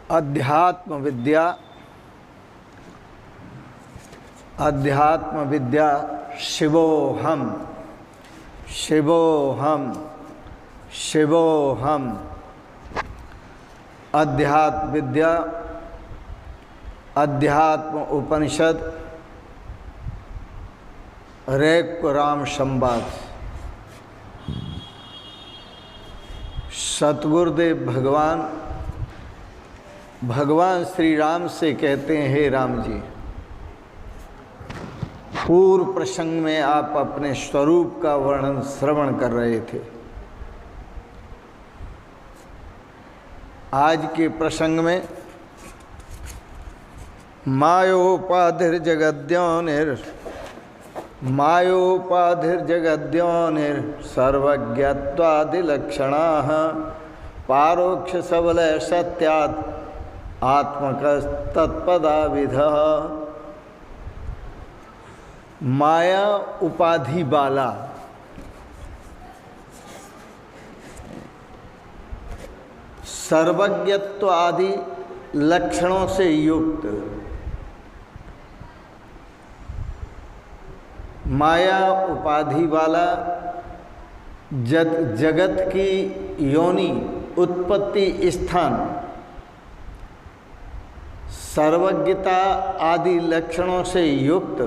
अध्यात्म विद्या शिवोहम शिवोहम शिवोहम। अध्यात्म विद्या अध्यात्म उपनिषद रैकुराम संवाद। सतगुरुदेव भगवान श्री राम से कहते हैं, हे राम जी, पूर्व प्रसंग में आप अपने स्वरूप का वर्णन श्रवण कर रहे थे। आज के प्रसंग में मायोपाधिर्जगद्योनिर सर्वज्ञत्वादिलक्षणाः पारोक्ष सबलय सत्यात् आत्मकस्तत्पदाविधः। माया उपाधि वाला, सर्वज्ञत्व आदि लक्षणों से युक्त, माया उपाधि वाला, जगत की योनि उत्पत्ति स्थान, सर्वज्ञता आदि लक्षणों से युक्त,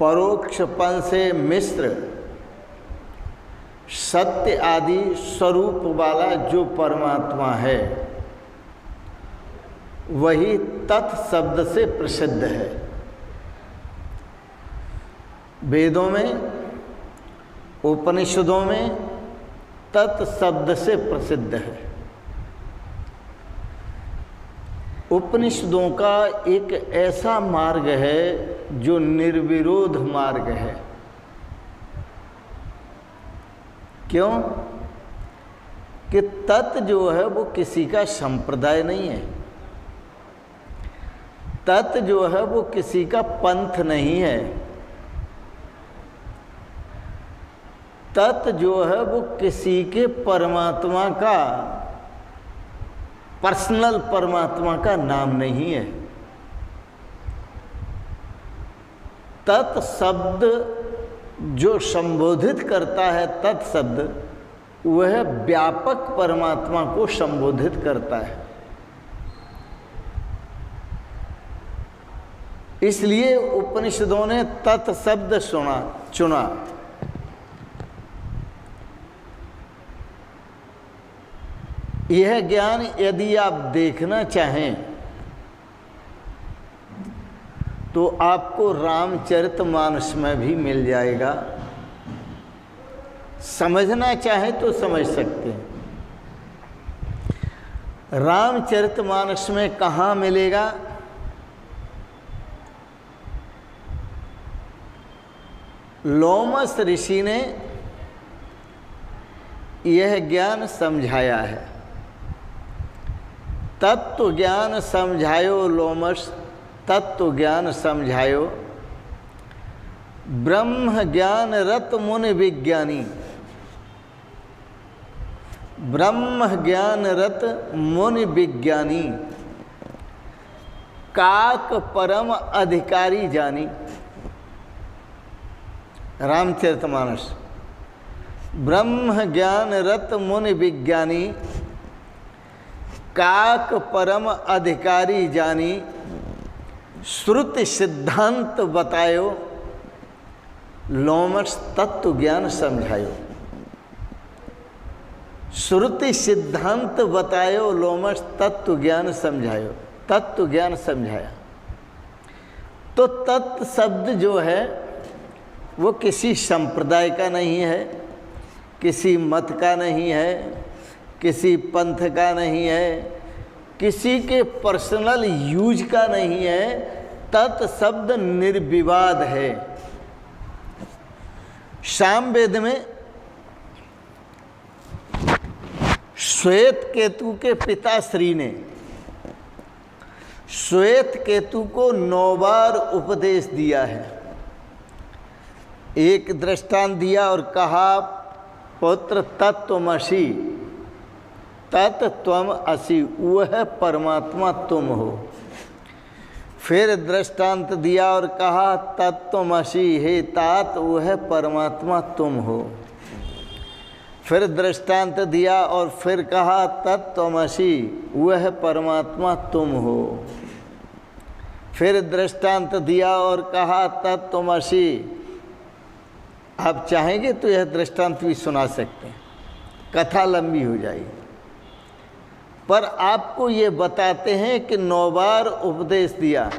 परोक्षपन से मिश्र, सत्य आदि स्वरूप वाला जो परमात्मा है वही तत् शब्द से प्रसिद्ध है। वेदों में, उपनिषदों में तत् शब्द से प्रसिद्ध है। उपनिषदों का एक ऐसा मार्ग है जो निर्विरोध मार्ग है। क्यों? कि तत् जो है वो किसी का संप्रदाय नहीं है, तत् जो है वो किसी का पंथ नहीं है, तत् जो है वो किसी के परमात्मा का, पर्सनल परमात्मा का नाम नहीं है। तत् शब्द जो संबोधित करता है, तत् शब्द वह व्यापक परमात्मा को संबोधित करता है। इसलिए उपनिषदों ने तत् शब्द चुना। यह ज्ञान यदि आप देखना चाहें तो आपको रामचरितमानस में भी मिल जाएगा। समझना चाहे तो समझ सकते हैं। रामचरितमानस में कहाँ मिलेगा? लोमस ऋषि ने यह ज्ञान समझाया है। तत्व ज्ञान समझायो लोमस, तत्व ज्ञान समझायो, ब्रह्म ज्ञान रत मुनि विज्ञानी, ब्रह्म ज्ञान रत मुनि विज्ञानी, काक परम अधिकारी जानी। रामचरितमानस। ब्रह्म ज्ञान रत मुनि विज्ञानी, काक परम अधिकारी जानी, श्रुति सिद्धांत बतायो, लोमस तत्व ज्ञान समझायो। श्रुति सिद्धांत बतायो, लोमस तत्व ज्ञान समझायो। तत्व ज्ञान समझाया तो तत्व शब्द जो है वो किसी संप्रदाय का नहीं है, किसी मत का नहीं है, किसी पंथ का नहीं है, किसी के पर्सनल यूज का नहीं है। तत् शब्द निर्विवाद है। सामवेद में श्वेत केतु के पिताश्री ने श्वेत केतु को 9 बार उपदेश दिया है। एक दृष्टांत दिया और कहा, पुत्र तत्वमसि, तत् त्वम असि, वह परमात्मा तुम हो। फिर दृष्टांत दिया और कहा तत्त्वमसि, हे तात वह परमात्मा तुम हो। फिर दृष्टांत दिया और फिर कहा तत्त्वमसि, वह परमात्मा तुम हो। फिर दृष्टांत दिया और कहा तत्त्वमसि। आप चाहेंगे तो यह दृष्टांत भी सुना सकते हैं, कथा लंबी हो जाएगी, पर आपको ये बताते हैं कि 9 बार उपदेश दिया,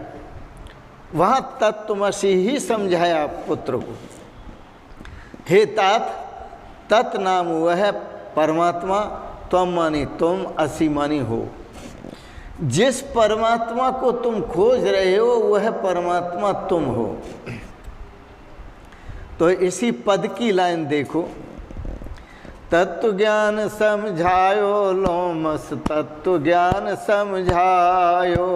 वहाँ तत्त्वमसि ही समझाया पुत्र को। हे तात, तत् नाम वह परमात्मा, त्वम मानी तुम, असि मानी हो। जिस परमात्मा को तुम खोज रहे हो वह परमात्मा तुम हो। तो इसी पद की लाइन देखो, तत्व ज्ञान समझायो लोमस, तत्व ज्ञान समझायो।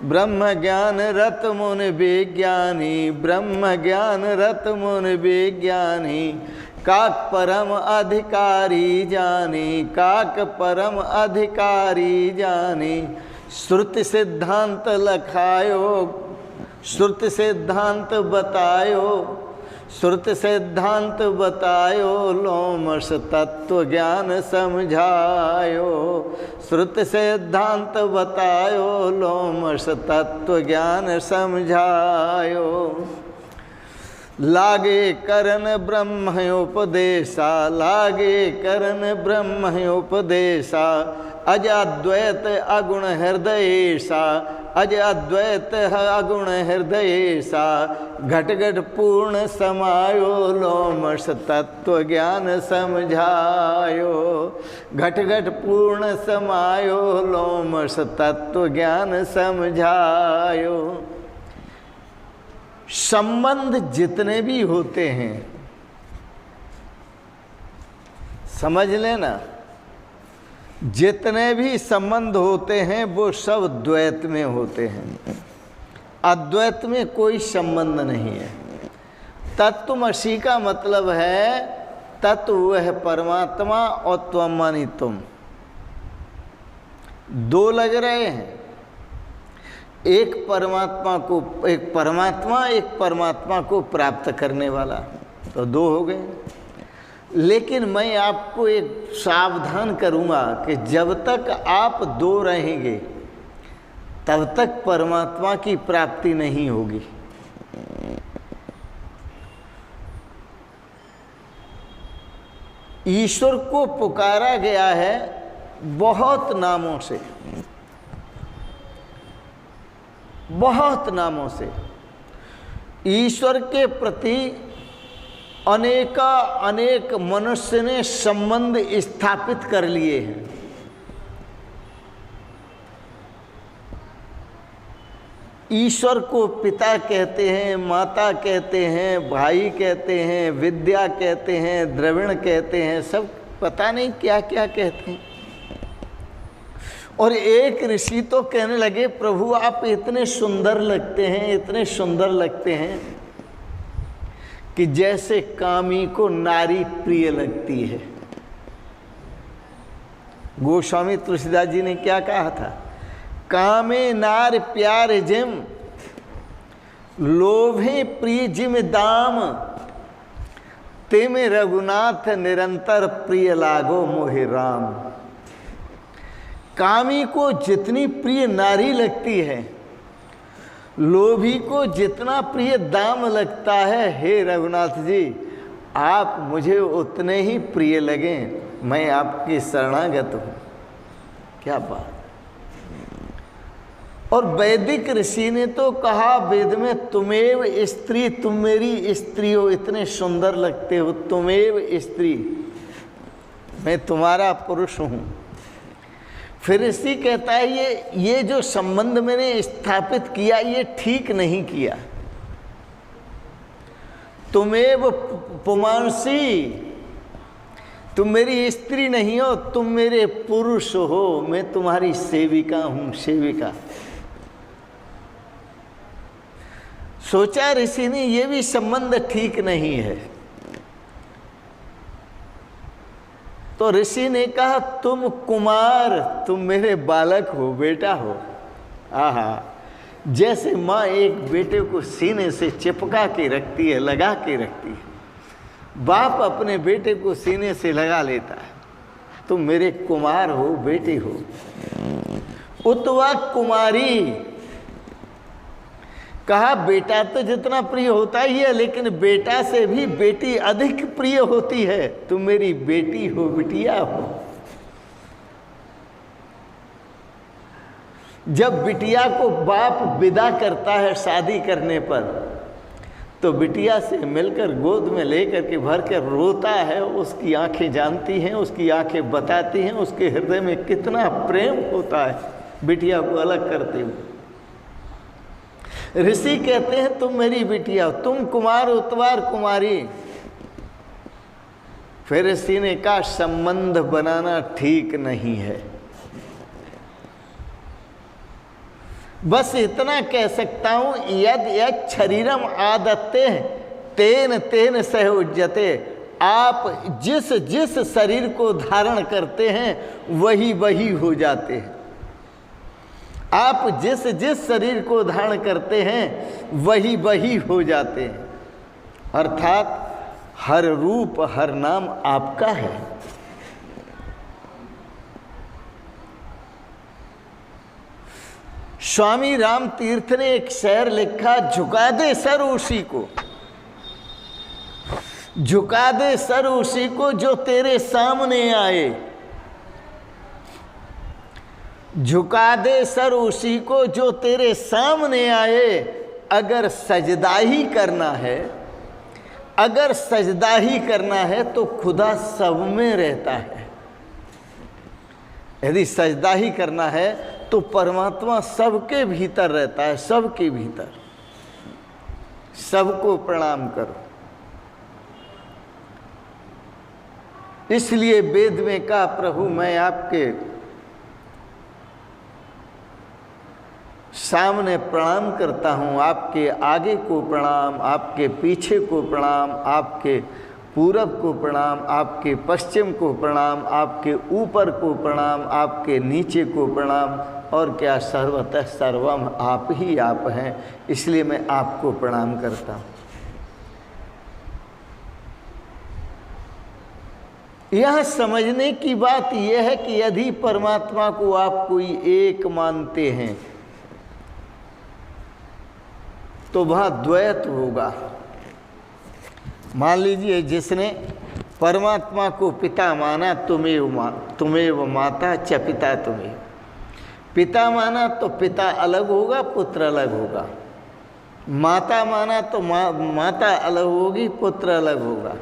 ब्रह्म ज्ञान रत मुनि विज्ञानी, ब्रह्म ज्ञान रत मुनि विज्ञानी। काक परम अधिकारी जानी, काक परम अधिकारी जानी। श्रुति सिद्धांत लखायो, श्रुति सिद्धांत बतायो, श्रुति सिद्धांत बतायो। लोमस तत्व ज्ञान समझायो, श्रुति सिद्धांत बतायो। लोमस तत्व ज्ञान समझायो। लागे करन ब्रह्मोपदेशा, लागे करन ब्रह्मोपदेशा। अज अद्वैत अगुण हृदयेशा, अज अद्वैत अगुण हृदयेशा। घट घट पूर्ण समायो, लोमस तत्व ज्ञान समझायो। घट घट पूर्ण समायो, लोमस तत्व ज्ञान समझायो। संबंध जितने भी होते हैं, समझ लेना, जितने भी संबंध होते हैं वो सब द्वैत में होते हैं, अद्वैत में कोई संबंध नहीं है। तत्त्वमसि का मतलब है तत्व वह परमात्मा और त्वम मानी तुम, दो लग रहे हैं। एक परमात्मा को प्राप्त करने वाला, तो दो हो गए। लेकिन मैं आपको एक सावधान करूंगा कि जब तक आप दो रहेंगे तब तक परमात्मा की प्राप्ति नहीं होगी। ईश्वर को पुकारा गया है बहुत नामों से, बहुत नामों से। ईश्वर के प्रति अनेक मनुष्य ने संबंध स्थापित कर लिए हैं। ईश्वर को पिता कहते हैं, माता कहते हैं, भाई कहते हैं, विद्या कहते हैं, द्रविण कहते हैं, सब पता नहीं क्या क्या कहते हैं। और एक ऋषि तो कहने लगे, प्रभु आप इतने सुंदर लगते हैं, इतने सुंदर लगते हैं कि जैसे कामी को नारी प्रिय लगती है। गोस्वामी तुलसीदास जी ने क्या कहा था? कामे नार प्यार जिम, लोभे प्रिय जिम दाम। तिम रघुनाथ निरंतर प्रिय लागो मोहि राम। कामी को जितनी प्रिय नारी लगती है, लोभी को जितना प्रिय दाम लगता है, हे रघुनाथ जी आप मुझे उतने ही प्रिय लगें, मैं आपकी शरणागत हूँ। क्या बात। और वैदिक ऋषि ने तो कहा वेद में, तुमेव स्त्री, तुम मेरी स्त्री हो, इतने सुंदर लगते हो, तुमेव स्त्री, मैं तुम्हारा पुरुष हूँ। फिर ऋषि कहता है ये जो संबंध मैंने स्थापित किया ये ठीक नहीं किया। तुमेव पुमांसी, तुम मेरी स्त्री नहीं हो, तुम मेरे पुरुष हो, मैं तुम्हारी सेविका हूं, सेविका। सोचा ऋषि ने ये भी संबंध ठीक नहीं है। तो ऋषि ने कहा तुम कुमार, तुम मेरे बालक हो, बेटा हो। आहा, जैसे माँ एक बेटे को सीने से चिपका के रखती है, लगा के रखती है, बाप अपने बेटे को सीने से लगा लेता है। तुम मेरे कुमार हो, बेटे हो। उतवा कुमारी, कहा बेटा तो जितना प्रिय होता ही है, लेकिन बेटा से भी बेटी अधिक प्रिय होती है। तुम मेरी बेटी हो, बिटिया हो। जब बिटिया को बाप विदा करता है शादी करने पर, तो बिटिया से मिलकर गोद में लेकर के भर कर रोता है। उसकी आंखें जानती हैं, उसकी आंखें बताती हैं उसके हृदय में कितना प्रेम होता है बिटिया को अलग करते हुए। ऋषि कहते हैं तुम मेरी बिटिया हो, तुम कुमार, उतवार कुमारी। फिर ऋषि ने कहा संबंध बनाना ठीक नहीं है। बस इतना कह सकता हूं, यद यद शरीरम आदत्ते तेन तेन सहोज्यते। आप जिस जिस शरीर को धारण करते हैं वही वही हो जाते हैं। आप जिस जिस शरीर को धारण करते हैं वही वही हो जाते हैं। अर्थात हर रूप हर नाम आपका है। स्वामी राम तीर्थ ने एक शेर लिखा, झुका दे सर उसी को, झुका दे सर उसी को जो तेरे सामने आए। झुका दे सर उसी को जो तेरे सामने आए। अगर सजदा ही करना है, अगर सजदा ही करना है तो खुदा सब में रहता है। यदि सजदा ही करना है तो परमात्मा सबके भीतर रहता है, सबके भीतर। सबको प्रणाम करो। इसलिए वेद में कहा प्रभु मैं आपके सामने प्रणाम करता हूँ, आपके आगे को प्रणाम, आपके पीछे को प्रणाम, आपके पूरब को प्रणाम, आपके पश्चिम को प्रणाम, आपके ऊपर को प्रणाम, आपके नीचे को प्रणाम। और क्या, सर्वतः सर्वम आप ही आप हैं, इसलिए मैं आपको प्रणाम करता हूँ। यह समझने की बात यह है कि यदि परमात्मा को आप कोई एक मानते हैं तो वह द्वैत होगा। मान लीजिए जिसने परमात्मा को पिता माना, तुम्हें माता च पिता तुम्हें। पिता माना तो पिता अलग होगा, पुत्र अलग होगा। माता माना तो माता अलग होगी, पुत्र अलग होगा।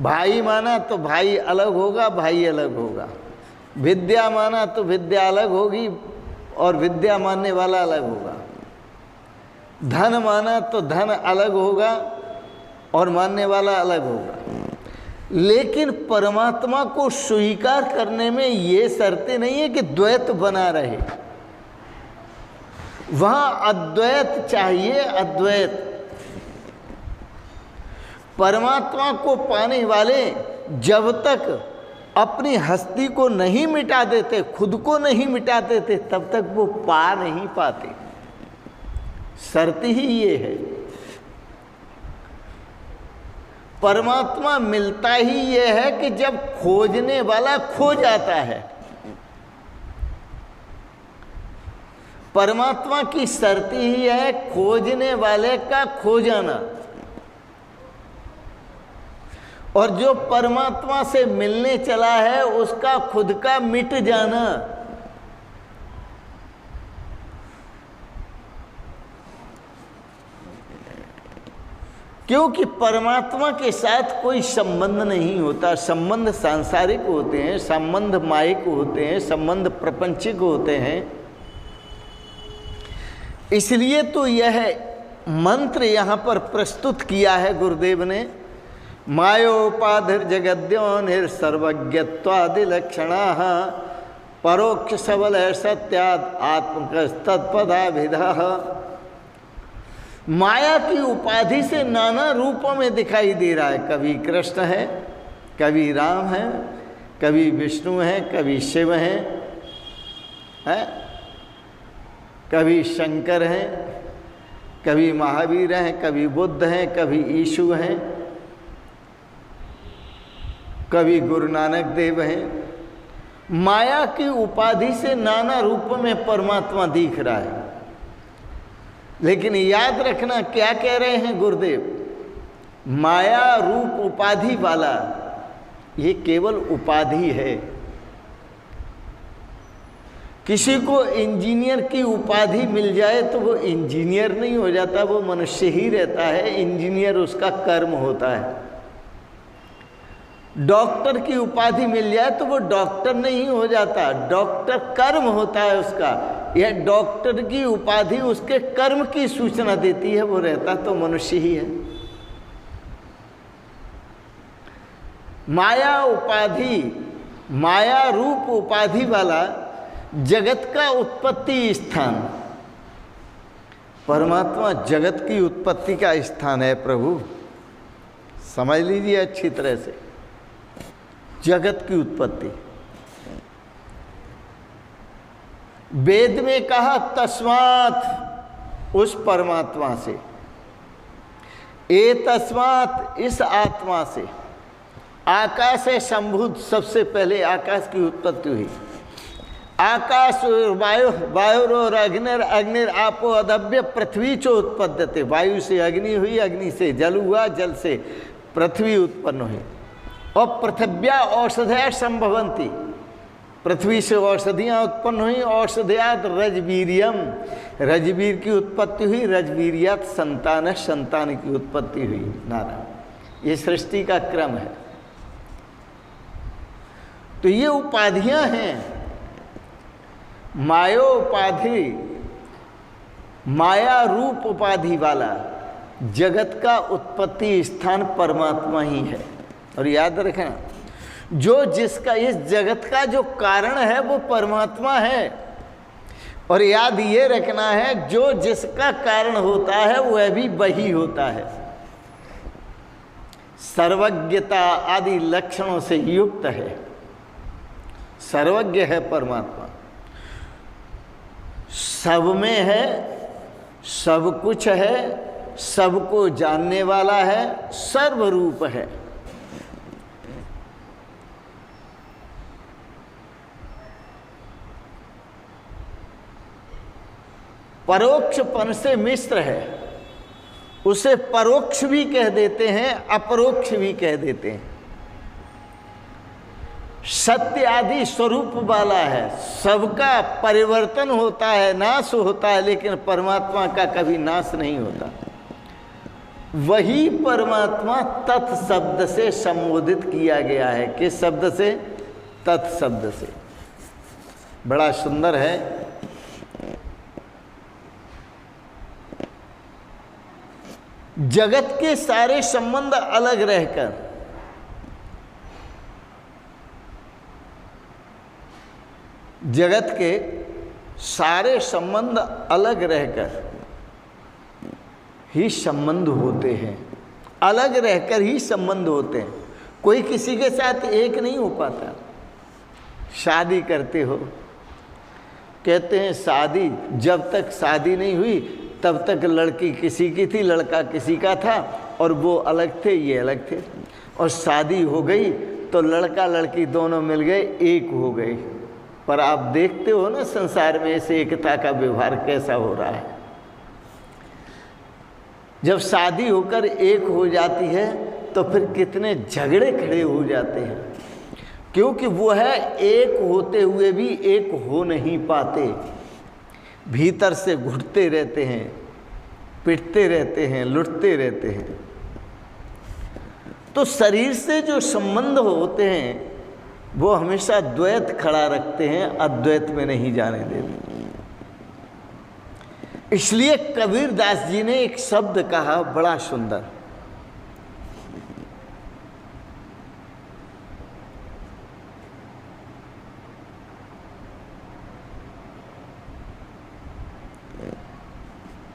भाई माना तो भाई अलग होगा, भाई अलग होगा। विद्या माना तो विद्या अलग होगी और विद्या मानने वाला अलग होगा। धन माना तो धन अलग होगा और मानने वाला अलग होगा। लेकिन परमात्मा को स्वीकार करने में ये शर्तें नहीं है कि द्वैत बना रहे। वहां अद्वैत चाहिए, अद्वैत। परमात्मा को पाने वाले जब तक अपनी हस्ती को नहीं मिटा देते, खुद को नहीं मिटा देते, तब तक वो पा नहीं पाते। शर्त ही ये है। परमात्मा मिलता ही ये है कि जब खोजने वाला खो जाता है। परमात्मा की शर्त ही है खोजने वाले का खो जाना। और जो परमात्मा से मिलने चला है उसका खुद का मिट जाना। क्योंकि परमात्मा के साथ कोई संबंध नहीं होता। संबंध सांसारिक होते हैं, संबंध मायिक होते हैं, संबंध प्रपंचिक होते हैं। इसलिए तो यह मंत्र यहाँ पर प्रस्तुत किया है गुरुदेव ने। मायोपाधिर जगद्यो निर्सर्वज्ञत्वादि लक्षणाः परोक्ष सबल सत्यात् आत्मकस्तत्पदाभिधः। माया की उपाधि से नाना रूपों में दिखाई दे रहा है। कभी कृष्ण है, कभी राम है, कभी विष्णु हैं, कभी शिव हैं, कभी शंकर हैं, कभी महावीर हैं, कभी बुद्ध हैं, कभी यीशु हैं, कभी गुरु नानक देव हैं। माया की उपाधि से नाना रूपों में परमात्मा दिख रहा है। लेकिन याद रखना क्या कह रहे हैं गुरुदेव, माया रूप उपाधि वाला ये केवल उपाधि है। किसी को इंजीनियर की उपाधि मिल जाए तो वो इंजीनियर नहीं हो जाता, वो मनुष्य ही रहता है। इंजीनियर उसका कर्म होता है। डॉक्टर की उपाधि मिल जाए तो वो डॉक्टर नहीं हो जाता, डॉक्टर कर्म होता है उसका। यह डॉक्टर की उपाधि उसके कर्म की सूचना देती है, वो रहता तो मनुष्य ही है। माया उपाधि, माया रूप उपाधि वाला जगत का उत्पत्ति स्थान, परमात्मा जगत की उत्पत्ति का स्थान है। प्रभु समझ लीजिए अच्छी तरह से, जगत की उत्पत्ति। वेद में कहा तस्मात्, उस परमात्मा से, ए तस्मात्, इस आत्मा से। आकाश है संभूत, सबसे पहले आकाश की उत्पत्ति हुई। आकाश वायु, वायु और अग्निर, अग्निर आपो अदभ्य पृथ्वी चो उत्पद्यते। वायु से अग्नि हुई, अग्नि से जल हुआ, जल से पृथ्वी उत्पन्न हुई। और पृथिव्या औषधया संभवंती, पृथ्वी से औषधियाँ उत्पन्न हुई। औषधयात रजवीरियम, रजवीर की उत्पत्ति हुई। रजवीरियात संतान, संतान की उत्पत्ति हुई। नारायण, ये सृष्टि का क्रम है। तो ये उपाधियां हैं। मायोपाधि, माया रूप उपाधि वाला जगत का उत्पत्ति स्थान परमात्मा ही है। और याद रखना, जो जिसका, इस जगत का जो कारण है वो परमात्मा है। और याद ये रखना है, जो जिसका कारण होता है वह भी वही होता है। सर्वज्ञता आदि लक्षणों से युक्त है, सर्वज्ञ है परमात्मा, सब में है, सब कुछ है, सबको जानने वाला है, सर्वरूप है। परोक्षपन से मिश्र है, उसे परोक्ष भी कह देते हैं, अपरोक्ष भी कह देते हैं। सत्य आदि स्वरूप वाला है, सबका परिवर्तन होता है, नाश होता है, लेकिन परमात्मा का कभी नाश नहीं होता। वही परमात्मा तत्शब्द से संबोधित किया गया है। किस शब्द से? तत्शब्द से। बड़ा सुंदर है। जगत के सारे संबंध अलग रहकर, जगत के सारे संबंध अलग रहकर ही संबंध होते हैं, अलग रहकर ही संबंध होते हैं। कोई किसी के साथ एक नहीं हो पाता। शादी करते हो, कहते हैं शादी, जब तक शादी नहीं हुई तब तक लड़की किसी की थी, लड़का किसी का था, और वो अलग थे, ये अलग थे। और शादी हो गई तो लड़का लड़की दोनों मिल गए, एक हो गए। पर आप देखते हो ना संसार में इस एकता का व्यवहार कैसा हो रहा है। जब शादी होकर एक हो जाती है तो फिर कितने झगड़े खड़े हो जाते हैं, क्योंकि वो है एक होते हुए भी एक हो नहीं पाते। भीतर से घुटते रहते हैं, पिटते रहते हैं, लुटते रहते हैं। तो शरीर से जो संबंध होते हैं वो हमेशा द्वैत खड़ा रखते हैं, अद्वैत में नहीं जाने देते। इसलिए कबीर दास जी ने एक शब्द कहा बड़ा सुंदर,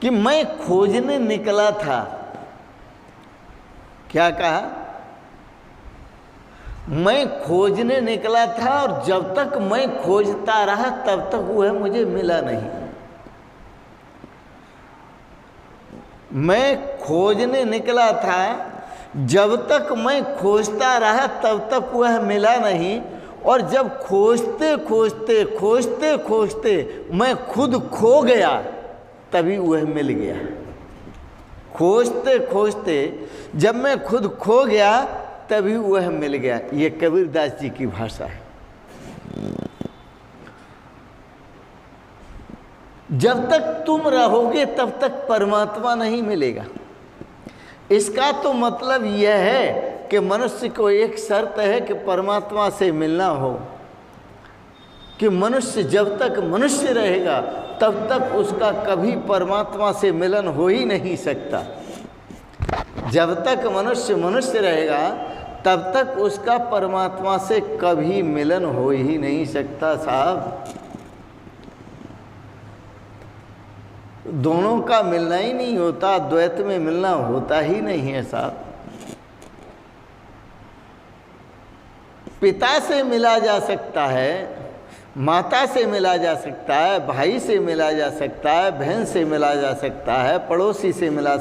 कि मैं खोजने निकला था। क्या कहा? मैं खोजने निकला था और जब तक मैं खोजता रहा तब तक वह मुझे मिला नहीं। मैं खोजने निकला था, जब तक मैं खोजता रहा तब तक वह मिला नहीं, और जब खोजते खोजते खोजते खोजते मैं खुद खो गया तभी वह मिल गया। खोजते खोजते जब मैं खुद खो गया तभी वह मिल गया। ये कबीरदास जी की भाषा है। जब तक तुम रहोगे तब तक परमात्मा नहीं मिलेगा। इसका तो मतलब यह है कि मनुष्य को एक शर्त है कि परमात्मा से मिलना हो, कि मनुष्य जब तक मनुष्य रहेगा तब तक उसका कभी परमात्मा से मिलन हो ही नहीं सकता। जब तक मनुष्य मनुष्य रहेगा तब तक उसका परमात्मा से कभी मिलन हो ही नहीं सकता साहब। दोनों का मिलना ही नहीं होता, द्वैत में मिलना होता ही नहीं है साहब। पिता से मिला जा सकता है, माता से मिला जा सकता है, भाई से मिला जा सकता है, बहन से मिला जा सकता है, पड़ोसी से मिला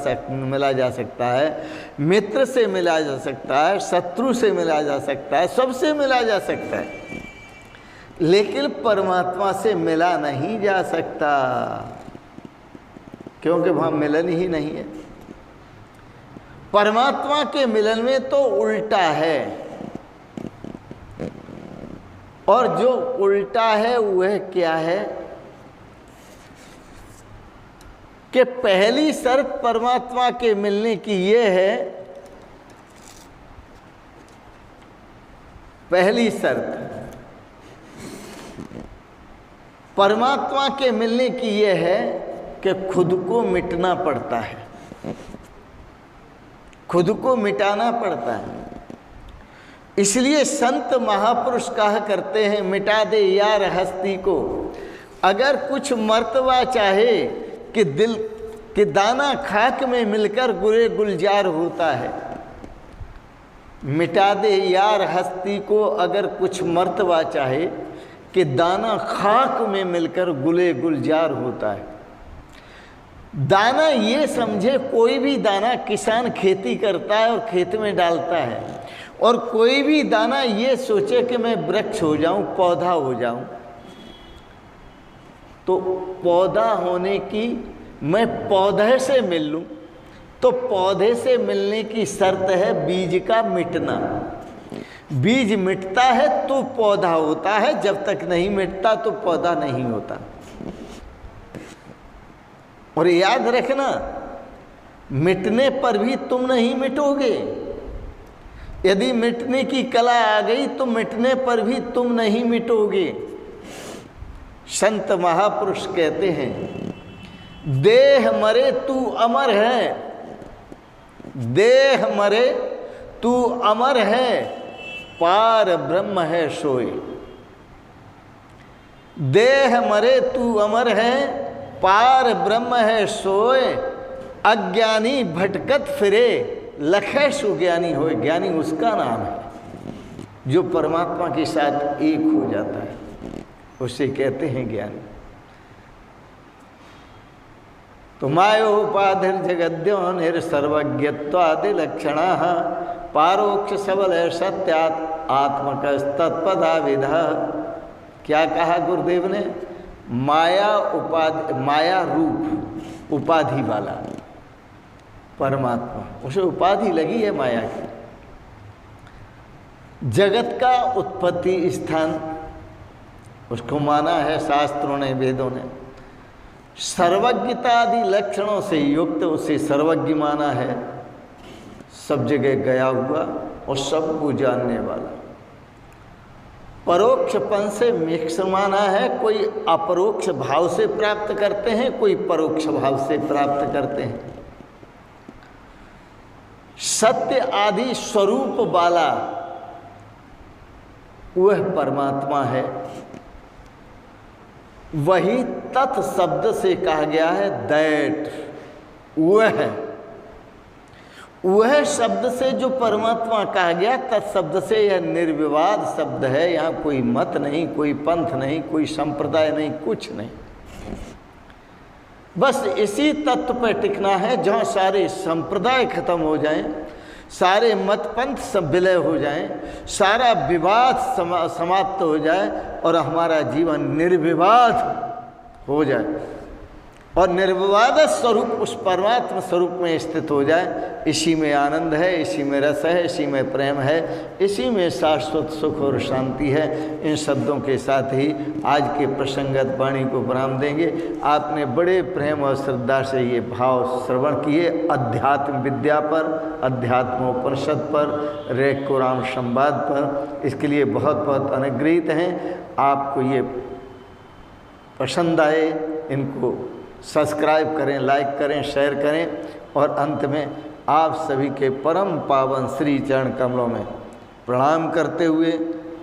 जा सकता है, मित्र से मिला जा सकता है, शत्रु से मिला जा सकता है, सबसे मिला जा सकता है, लेकिन परमात्मा से मिला नहीं जा सकता, क्योंकि वहाँ मिलन ही नहीं है। परमात्मा के मिलन में तो उल्टा है, और जो उल्टा है वह क्या है कि पहली शर्त परमात्मा के मिलने की ये है, पहली शर्त परमात्मा के मिलने की ये है कि खुद को मिटना पड़ता है, खुद को मिटाना पड़ता है। इसलिए संत महापुरुष कहा करते हैं, मिटा दे यार हस्ती को। अगर कुछ मर्तबा चाहे कि दिल कि दाना खाक में मिलकर गुरे गुलजार होता है, मिटा दे यार हस्ती को। अगर कुछ मर्तबा चाहे कि दाना खाक में मिलकर गुले गुलजार होता है। दाना ये समझे, कोई भी दाना किसान खेती करता है और खेत में डालता है, और कोई भी दाना ये सोचे कि मैं वृक्ष हो जाऊं, पौधा हो जाऊं। तो पौधा होने की, मैं पौधे से मिल लूं, तो पौधे से मिलने की शर्त है बीज का मिटना। बीज मिटता है तो पौधा होता है, जब तक नहीं मिटता तो पौधा नहीं होता। और याद रखना, मिटने पर भी तुम नहीं मिटोगे। यदि मिटने की कला आ गई तो मिटने पर भी तुम नहीं मिटोगे। संत महापुरुष कहते हैं, देह मरे तू अमर है, देह मरे तू अमर है, पार ब्रह्म है सोए। देह मरे तू अमर है, पार ब्रह्म है सोए। अज्ञानी भटकत फिरे, लखै सुज्ञानी होए। ज्ञानी उसका नाम है जो परमात्मा के साथ एक हो जाता है, उसे कहते हैं ज्ञानी। तो मायोपाधिर जगद्यो निर्सर्वज्ञत्वादि लक्षणा पारोक्ष सबल सत्यात् आत्मक तत्पदाविध। क्या कहा गुरुदेव ने? माया उपाधि, माया रूप उपाधि वाला परमात्मा, उसे उपाधि लगी है माया की। जगत का उत्पत्ति स्थान उसको माना है शास्त्रों ने, वेदों ने। सर्वज्ञता आदि लक्षणों से युक्त उसे सर्वज्ञ माना है, सब जगह गया हुआ और सबको जानने वाला। परोक्षपन से मिक्स माना है, कोई अपरोक्ष भाव से प्राप्त करते हैं, कोई परोक्ष भाव से प्राप्त करते हैं। सत्य आदि स्वरूप वाला वह परमात्मा है। वही तत् शब्द से कहा गया है, दैट, वह है। वह शब्द से जो परमात्मा कहा गया, तत्शब्द से यह निर्विवाद शब्द है। यहाँ कोई मत नहीं, कोई पंथ नहीं, कोई संप्रदाय नहीं, कुछ नहीं। बस इसी तत्व पर टिकना है। जहाँ सारे संप्रदाय खत्म हो जाएं, सारे मत पंथ सब विलय हो जाएं, सारा विवाद समाप्त हो जाए और हमारा जीवन निर्विवाद हो जाए और निर्विवाद स्वरूप उस परमात्मा स्वरूप में स्थित हो जाए। इसी में आनंद है, इसी में रस है, इसी में प्रेम है, इसी में शाश्वत सुख और शांति है। इन शब्दों के साथ ही आज के प्रसंगत वाणी को विराम देंगे। आपने बड़े प्रेम और श्रद्धा से ये भाव श्रवण किए अध्यात्म विद्या पर, अध्यात्मोपनिषद पर, रेख को राम संवाद पर। इसके लिए बहुत बहुत अनुग्रहित हैं। आपको ये पसंद आए, इनको सब्सक्राइब करें, लाइक करें, शेयर करें और अंत में आप सभी के परम पावन श्री चरण कमलों में प्रणाम करते हुए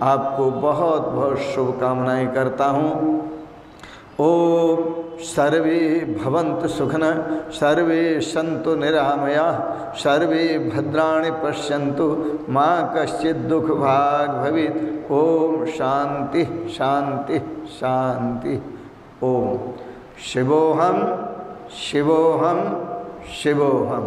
आपको बहुत बहुत शुभकामनाएं करता हूँ। ओम सर्वे भवन्तु सुखिनः, सर्वे सन्तु निरामयाः, सर्वे भद्राणि पश्यन्तु, मा कश्चित् दुःख भाग् भवेत्। ओम शांति शांति शांति। ओम शिवोहम शिवोहम शिवोहम।